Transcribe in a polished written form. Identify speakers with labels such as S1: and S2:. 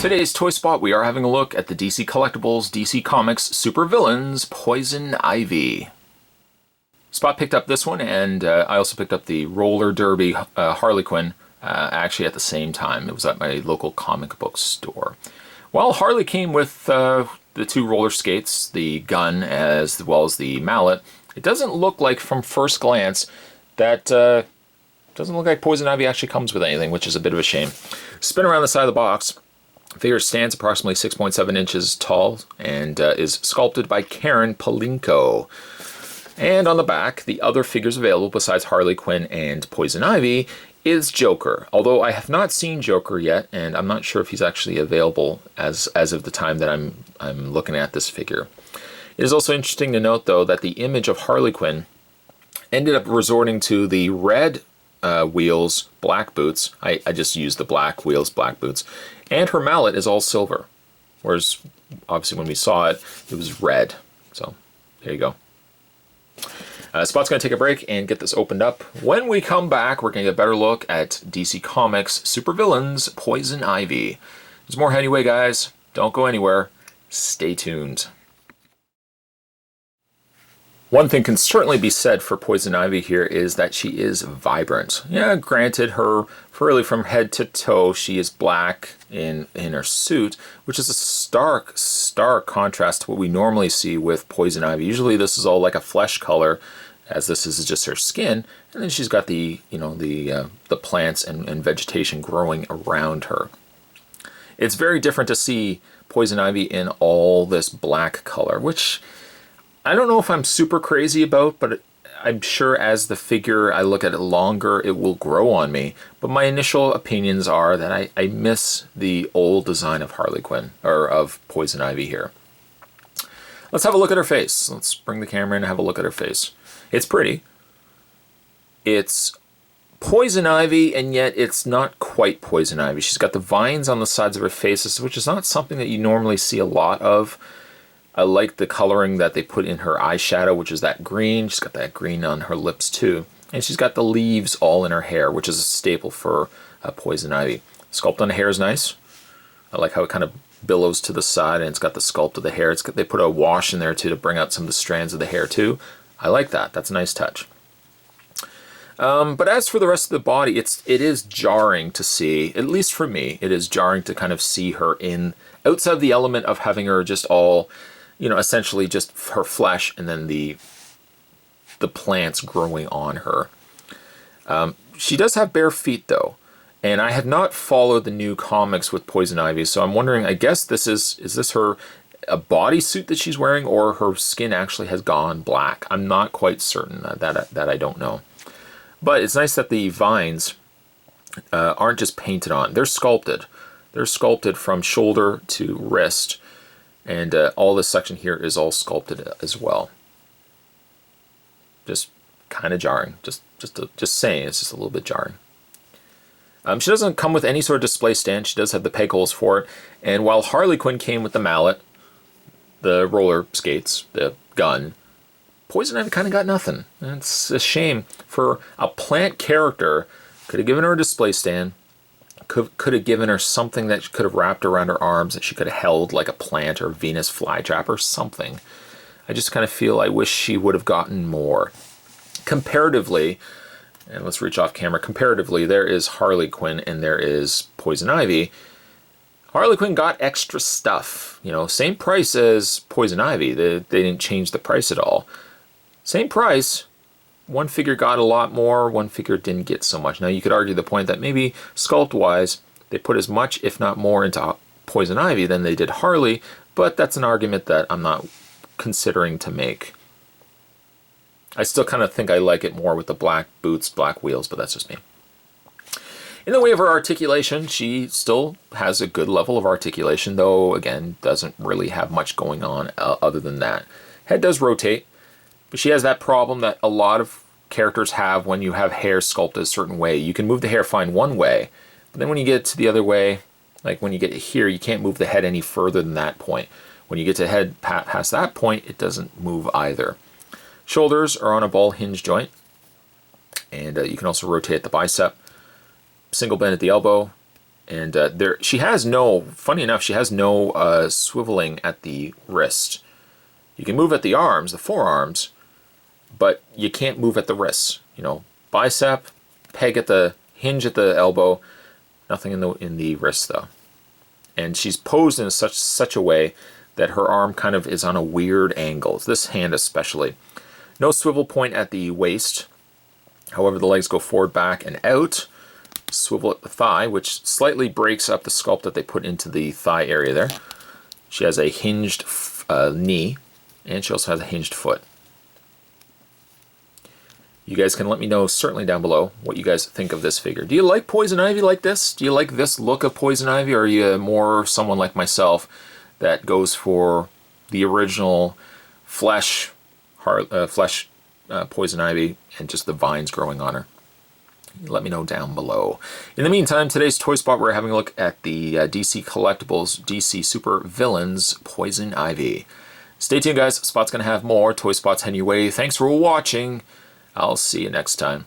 S1: Today's Toy Spot, we are having a look at the DC Collectibles DC Comics Supervillains Poison Ivy. Spot picked up this one, and I also picked up the Roller Derby Harley Quinn actually at the same time. It was at my local comic book store. Well, Harley came with the two roller skates, the gun, as well as the mallet. It doesn't look like, from first glance, that doesn't look like Poison Ivy actually comes with anything, which is a bit of a shame. Spin around the side of the box. Figure stands approximately 6.7 inches tall and is sculpted by Karen Palinko. And on the back, the other figures available besides Harley Quinn and Poison Ivy is Joker. Although I have not seen Joker yet, and I'm not sure if he's actually available as of the time that I'm looking at this figure. It is also interesting to note, though, that the image of Harley Quinn ended up resorting to the red wheels, black boots. I just used the black wheels, black boots. And her mallet is all silver. Whereas, obviously, when we saw it, it was red. So, there you go. Spot's going to take a break and get this opened up. When we come back, we're going to get a better look at DC Comics Supervillains Poison Ivy. There's more anyway, guys. Don't go anywhere. Stay tuned. One thing can certainly be said for Poison Ivy here is that she is vibrant. Yeah, granted, her really from head to toe, she is black in her suit, which is a stark contrast to what we normally see with Poison Ivy. Usually this is all like a flesh color, as this is just her skin, and then she's got the plants and vegetation growing around her. It's very different to see Poison Ivy in all this black color, which I don't know if I'm super crazy about, but I'm sure as the figure, I look at it longer, it will grow on me. But my initial opinions are that I miss the old design of Harley Quinn, or of Poison Ivy here. Let's have a look at her face. Let's bring the camera in and have a look at her face. It's pretty. It's Poison Ivy, and yet it's not quite Poison Ivy. She's got the vines on the sides of her face, which is not something that you normally see a lot of. I like the coloring that they put in her eyeshadow, which is that green. She's got that green on her lips too. And she's got the leaves all in her hair, which is a staple for Poison Ivy. Sculpt on the hair is nice. I like how it kind of billows to the side, and it's got the sculpt of the hair. They put a wash in there too to bring out some of the strands of the hair too. I like that. That's a nice touch. But as for the rest of the body, it is jarring to see, at least for me, it is jarring to kind of see her outside of the element of having her just all, essentially just her flesh and then the plants growing on her. She does have bare feet though, and I have not followed the new comics with Poison Ivy, so I'm wondering, I guess is this her a bodysuit that she's wearing, or her skin actually has gone black? I'm not quite certain. That I don't know. But it's nice that the vines aren't just painted on. They're sculpted. They're sculpted from shoulder to wrist. And all this section here is all sculpted as well. Just kind of jarring. Just saying, it's just a little bit jarring. She doesn't come with any sort of display stand. She does have the peg holes for it. And while Harley Quinn came with the mallet, the roller skates, the gun, Poison Ivy kind of got nothing. And it's a shame. For a plant character, could have given her a display stand. Could have given her something that she could have wrapped around her arms, that she could have held like a plant or Venus flytrap or something. I just kind of feel I wish she would have gotten more. Comparatively, and let's reach off camera, comparatively, there is Harley Quinn and there is Poison Ivy. Harley Quinn got extra stuff. Same price as Poison Ivy. They didn't change the price at all. Same price. One figure got a lot more, one figure didn't get so much. Now you could argue the point that maybe sculpt-wise, they put as much, if not more, into Poison Ivy than they did Harley, but that's an argument that I'm not considering to make. I still kind of think I like it more with the black boots, black wheels, but that's just me. In the way of her articulation, she still has a good level of articulation, though, again, doesn't really have much going on other than that. Head does rotate. But she has that problem that a lot of characters have when you have hair sculpted a certain way. You can move the hair fine one way, but then when you get to the other way, like when you get here, you can't move the head any further than that point. When you get to head past that point, it doesn't move either. Shoulders are on a ball hinge joint, and you can also rotate the bicep. Single bend at the elbow, And she has no, funny enough, she has no swiveling at the wrist. You can move at the arms, the forearms, but you can't move at the wrists. You know, bicep, peg at the hinge at the elbow, nothing in the wrist though. And she's posed in such a way that her arm kind of is on a weird angle. This hand especially. No swivel point at the waist. However, the legs go forward, back, and out. Swivel at the thigh, which slightly breaks up the sculpt that they put into the thigh area there. She has a hinged knee, and she also has a hinged foot. You guys can let me know, certainly down below, what you guys think of this figure. Do you like Poison Ivy like this? Do you like this look of Poison Ivy, or are you more someone like myself that goes for the original flesh Poison Ivy and just the vines growing on her? Let me know down below. In the meantime, today's Toy Spot, we're having a look at the DC Collectibles DC Super Villains Poison Ivy. Stay tuned, guys. Spot's going to have more Toy Spots heading your way. Thanks for watching. I'll see you next time.